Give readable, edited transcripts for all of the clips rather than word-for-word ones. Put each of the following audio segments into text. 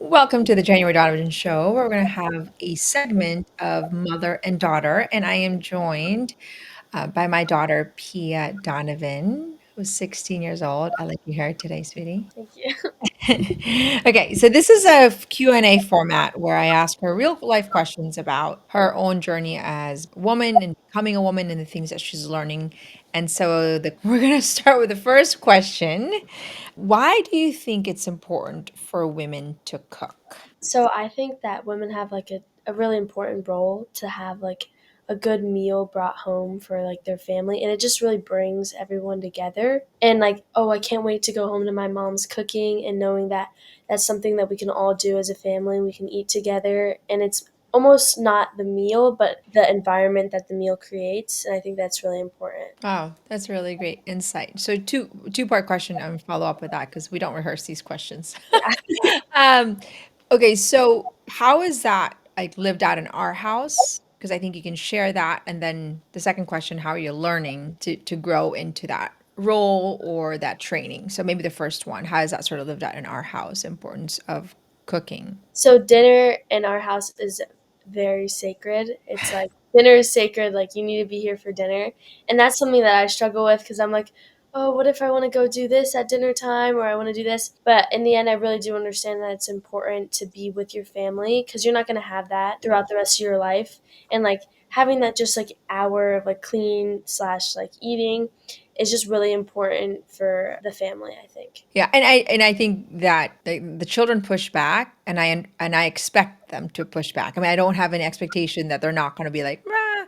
Welcome to the January Donovan Show, where we're going to have a segment of mother and daughter. And I am joined by my daughter, Pia Donovan, who's 16 years old. I like your hair today, sweetie. Thank you. Okay, so this is a Q&A format where I ask her real life questions about her own journey as a woman and becoming a woman and the things that she's learning. And so we're going to start with the first question. Why do you think it's important for women to cook? So I think that women have like a really important role to have like a good meal brought home for like their family, and it just really brings everyone together. And like, oh, I can't wait to go home to my mom's cooking and knowing that that's something that we can all do as a family and we can eat together, and it's almost not the meal but the environment that the meal creates, and I think that's really important. Wow, that's really great insight. So two-part question. I'm follow up with that because we don't rehearse these questions. Yeah. Um, okay, so how is that like lived out in our house? Because I think you can share that. And then the second question, how are you learning to grow into that role or that training? So maybe the first one, how is that sort of lived out in our house, importance of cooking? So dinner in our house is very sacred. It's like dinner is sacred, like you need to be here for dinner. And that's something that I struggle with because I'm like, oh, what if I want to go do this at dinner time or I want to do this? But in the end, I really do understand that it's important to be with your family because you're not going to have that throughout the rest of your life. And like having that just like hour of like clean slash like eating is just really important for the family, I think. Yeah, and I think that the children push back, and I expect them to push back. I mean, I don't have an expectation that they're not going to be like, "Rah,"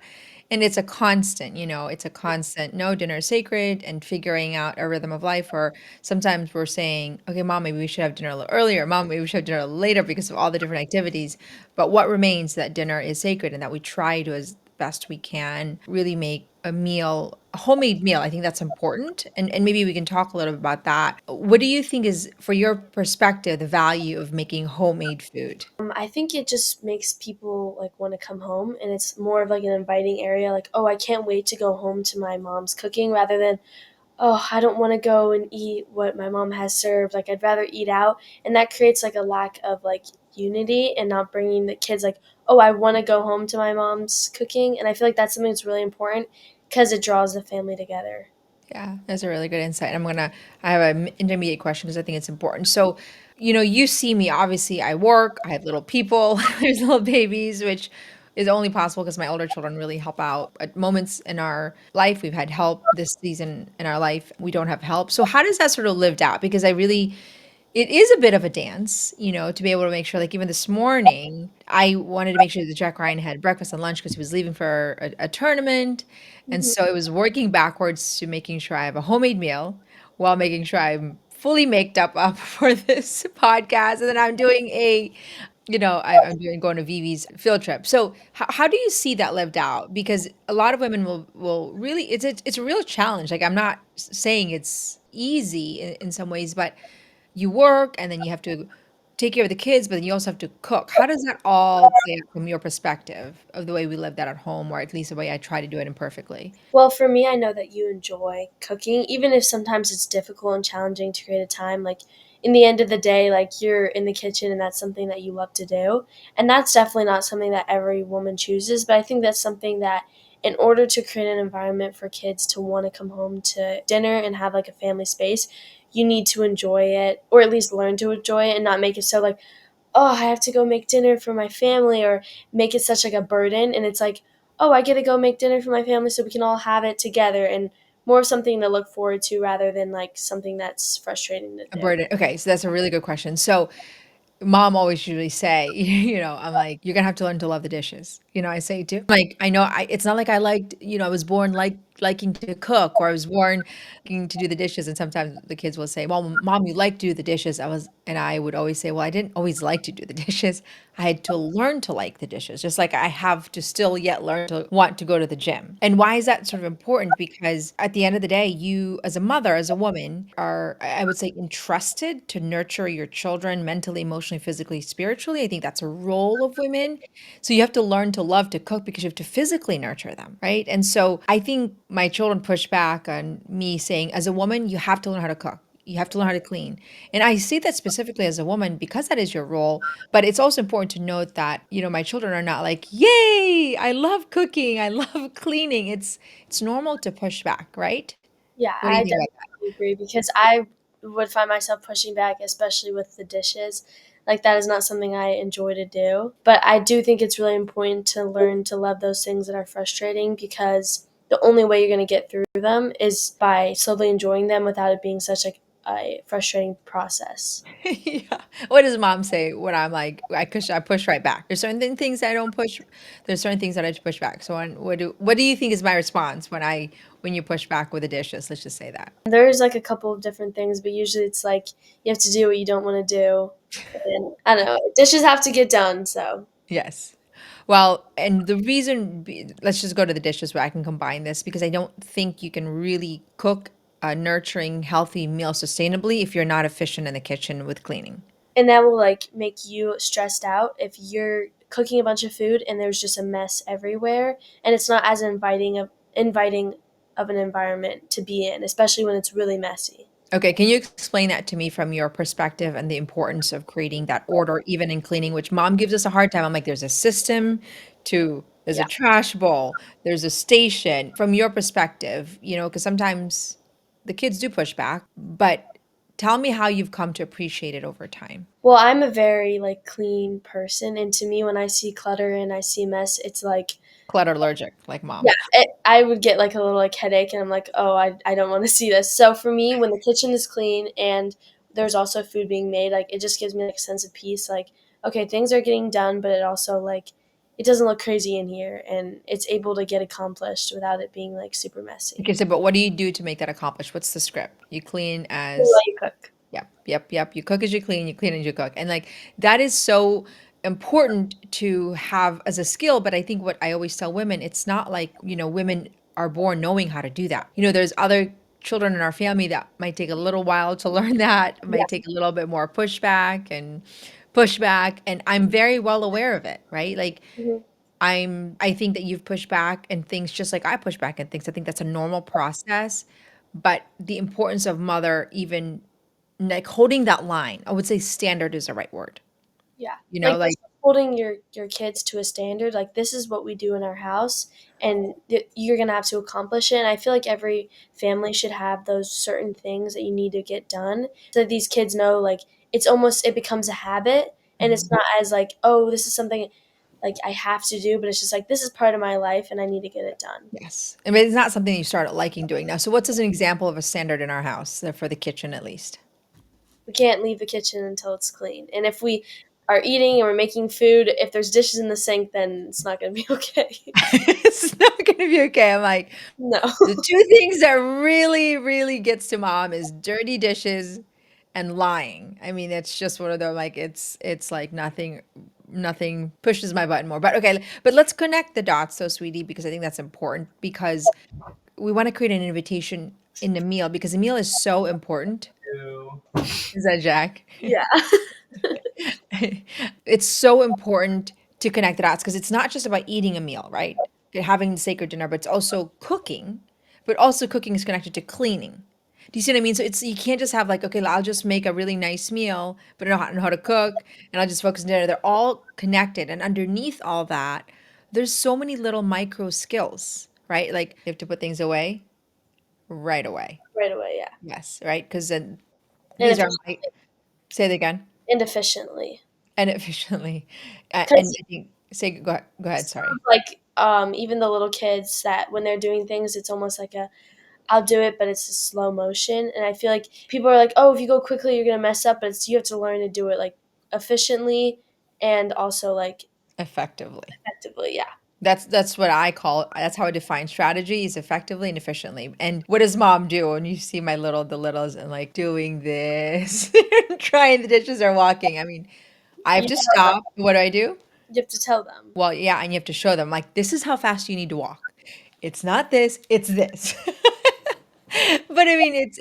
and it's a constant, it's a constant. No, dinner is sacred, and figuring out a rhythm of life. Or sometimes we're saying, "Okay, mom, maybe we should have dinner a little earlier. Mom, maybe we should have dinner a little later because of all the different activities." But what remains that dinner is sacred, and that we try to as best we can really make a meal, a homemade meal. I think that's important. And maybe we can talk a little bit about that. What do you think is, for your perspective, the value of making homemade food? I think it just makes people like want to come home, and it's more of like an inviting area. Like, oh, I can't wait to go home to my mom's cooking, rather than, oh, I don't want to go and eat what my mom has served. Like, I'd rather eat out, and that creates like a lack of like unity and not bringing the kids like, oh, I want to go home to my mom's cooking, and I feel like that's something that's really important because it draws the family together. Yeah, that's a really good insight. I have an intermediate question because I think it's important. So, you see me, obviously, I work, I have little people, there's little babies, which is only possible because my older children really help out at moments in our life. We've had help this season in our life. We don't have help. So, how does that sort of lived out? Because it is a bit of a dance, to be able to make sure, like even this morning, I wanted to make sure that Jack Ryan had breakfast and lunch because he was leaving for a tournament. And Mhm. so it was working backwards to making sure I have a homemade meal while making sure I'm fully maked up for this podcast. And then I'm doing I'm doing going to Vivi's field trip. So how do you see that lived out? Because a lot of women will really, it's a real challenge. Like I'm not saying it's easy in some ways, but you work and then you have to take care of the kids, but then you also have to cook. How does that all play out from your perspective of the way we live that at home, or at least the way I try to do it imperfectly? Well, for me, I know that you enjoy cooking, even if sometimes it's difficult and challenging to create a time. Like, in the end of the day, like, you're in the kitchen and that's something that you love to do. And that's definitely not something that every woman chooses. But I think that's something that, in order to create an environment for kids to want to come home to dinner and have like a family space, you need to enjoy it, or at least learn to enjoy it and not make it so like, oh, I have to go make dinner for my family, or make it such like a burden. And it's like, oh, I get to go make dinner for my family so we can all have it together, and more of something to look forward to rather than like something that's frustrating to A do. burden. Okay, so that's a really good question. So mom always usually say, I'm like, you're gonna have to learn to love the dishes. I say too. Like, I know it's not like I liked, I was born liking to cook, or I was born liking to do the dishes. And sometimes the kids will say, well, mom, you like to do the dishes. And I would always say, well, I didn't always like to do the dishes. I had to learn to like the dishes, just like I have to still yet learn to want to go to the gym. And why is that sort of important? Because at the end of the day, you, as a mother, as a woman, are, I would say, entrusted to nurture your children mentally, emotionally, physically, spiritually. I think that's a role of women. So you have to learn to love to cook because you have to physically nurture them, right? And so I think my children push back on me saying, as a woman, you have to learn how to cook. You have to learn how to clean. And I say that specifically as a woman because that is your role. But it's also important to note that, my children are not like, yay, I love cooking, I love cleaning. It's normal to push back, right? Yeah, What do you I think about definitely agree because I would find myself pushing back, especially with the dishes. Like, that is not something I enjoy to do. But I do think it's really important to learn to love those things that are frustrating because the only way you're going to get through them is by slowly enjoying them without it being such a frustrating process. that? Yeah. What does mom say when I'm like, I push right back? There's certain things I don't push. There's certain things that I push back. So what do you think is my response when you push back with the dishes? Let's just say that. There's like a couple of different things, but usually it's like you have to do what you don't want to do. And I don't know, dishes have to get done. So Yes. Well, and let's just go to the dishes where I can combine this because I don't think you can really cook a nurturing, healthy meal sustainably if you're not efficient in the kitchen with cleaning. and that will like make you stressed out if you're cooking a bunch of food and there's just a mess everywhere and it's not as inviting of an environment to be in, especially when it's really messy. Okay, can you explain that to me from your perspective and the importance of creating that order, even in cleaning, which mom gives us a hard time. I'm like, there's a system there's a Yeah. trash bowl, there's a station. From your perspective, because sometimes the kids do push back, but tell me how you've come to appreciate it over time. Well, I'm a very like clean person, and to me when I see clutter and I see mess, it's like Clutter allergic, like yeah, mom. I would get like a little like headache, and I'm like, oh, I don't want to see this. So for me, when the kitchen is clean and there's also food being made, like it just gives me like a sense of peace. Like, okay, things are getting done, but it also like it doesn't look crazy in here, and it's able to get accomplished without it being like super messy. Okay, so but what do you do to make that accomplished? What's the script? You clean We'll as let you cook. Yep, yep, yep. You cook as you clean as you cook. And like that is so important to have as a skill. But I think what I always tell women, it's not like, women are born knowing how to do that. There's other children in our family that might take a little while to learn that, Yeah. might take a little bit more pushback. And I'm very well aware of it, right? Like Mhm. I think that you've pushed back and things just like I push back and things. I think that's a normal process. But the importance of mother even like holding that line, I would say standard is the right word. Yeah. Like Just holding your kids to a standard, like, "This is what we do in our house, and you're gonna have to accomplish it," and I feel like every family should have those certain things that you need to get done so that these kids know, like, it becomes a habit, and it's Mhm. not as like, "Oh, this is something, like, I have to do," but it's just like, "This is part of my life, and I need to get it done." Yes. I mean, it's not something you started liking doing now. So what's as an example of a standard in our house for the kitchen at least? We can't leave the kitchen until it's clean, and if we are eating and we're making food, if there's dishes in the sink, then it's not gonna be okay. It's not going to be okay. I'm like, No. the two things that really, really gets to mom is dirty dishes and lying. I mean, it's just one of the like it's like nothing pushes my button more. But okay, but let's connect the dots, so sweetie, because I think that's important because we want to create an invitation in the meal because the meal is so important. Is that Jack? Yeah. It's so important to connect the dots because it's not just about eating a meal, right? Having the sacred dinner, but it's also cooking. But also cooking is connected to cleaning. Do you see what I mean? So it's you can't just have like, okay, I'll just make a really nice meal, but I don't know how to cook, and I'll just focus on dinner. They're all connected, and underneath all that, there's so many little micro skills, right? Like you have to put things away right away. Right away, yeah. Yes, right? Because then And these are my say it again efficiently. and efficiently, and Because I think say go ahead. Sorry. like, even the little kids that when they're doing things, it's almost like a I'll do it, but it's a slow motion, and I feel like people are like, "Oh, if you go quickly, you're gonna mess up," but it's you have to learn to do it, like, efficiently and also, like, Effectively. effectively, yeah. That's what I call that's how I define strategy is effectively and efficiently. And what does mom do when you see the littles and like doing this, trying the dishes or walking? I mean, I have You to tell them. stop. What do I do? You have to tell them. Well, yeah, and you have to show them like this is how fast you need to walk. It's not this, it's this. But I mean,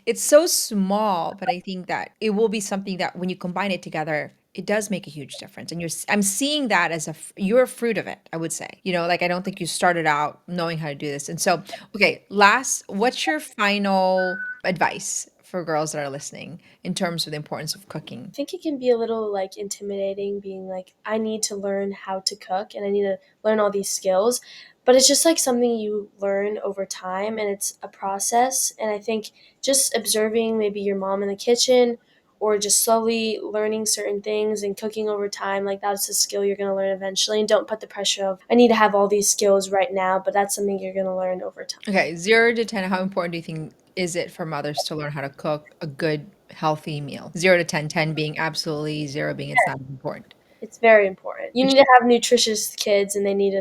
it's so small, but I think that it will be something that when you combine it together, it does make a huge difference. And I'm seeing that as you're a fruit of it, I would say. Like I don't think you started out knowing how to do this. And so, okay, what's your final advice for girls that are listening in terms of the importance of cooking? I think it can be a little like intimidating being like, I need to learn how to cook and I need to learn all these skills. But it's just like something you learn over time and it's a process. And I think just observing maybe your mom in the kitchen or just slowly learning certain things and cooking over time, like that's a skill you're going to learn eventually. And don't put the pressure of, I need to have all these skills right now, but that's something you're going to learn over time. Okay, 0 to 10, how important do you think is it for mothers to learn how to cook a good, healthy meal? 0 to 10, 10 being absolutely zero being it's not important. It's very important. You need to have nutritious kids, and they need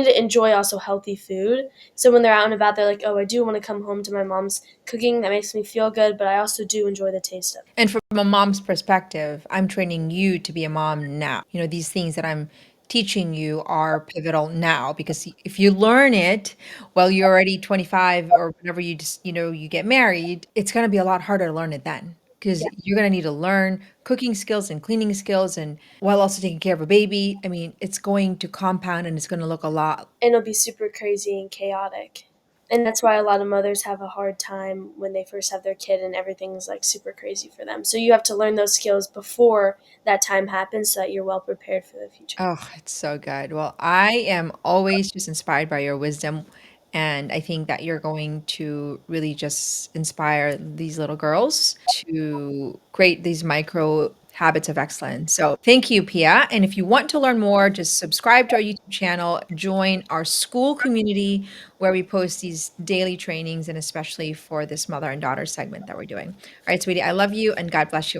to enjoy also healthy food. So when they're out and about, they're like, "Oh, I do want to come home to my mom's cooking. That makes me feel good, but I also do enjoy the taste of it." And from a mom's perspective, I'm training you to be a mom now. These things that I'm teaching you are pivotal now because if you learn it while you're already 25 or whenever you just, you get married, it's going to be a lot harder to learn it then because Yeah, you're going to need to learn cooking skills and cleaning skills and while also taking care of a baby. I mean, it's going to compound and it's going to look a lot. and it'll be super crazy and chaotic. And that's why a lot of mothers have a hard time when they first have their kid and everything's like super crazy for them. So you have to learn those skills before that time happens so that you're well prepared for the future. Oh, it's so good. Well, I am always just inspired by your wisdom. And I think that you're going to really just inspire these little girls to create these micro habits of excellence. So thank you, Pia. And if you want to learn more, just subscribe to our YouTube channel, join our school community where we post these daily trainings and especially for this mother and daughter segment that we're doing. All right, sweetie, I love you and God bless you.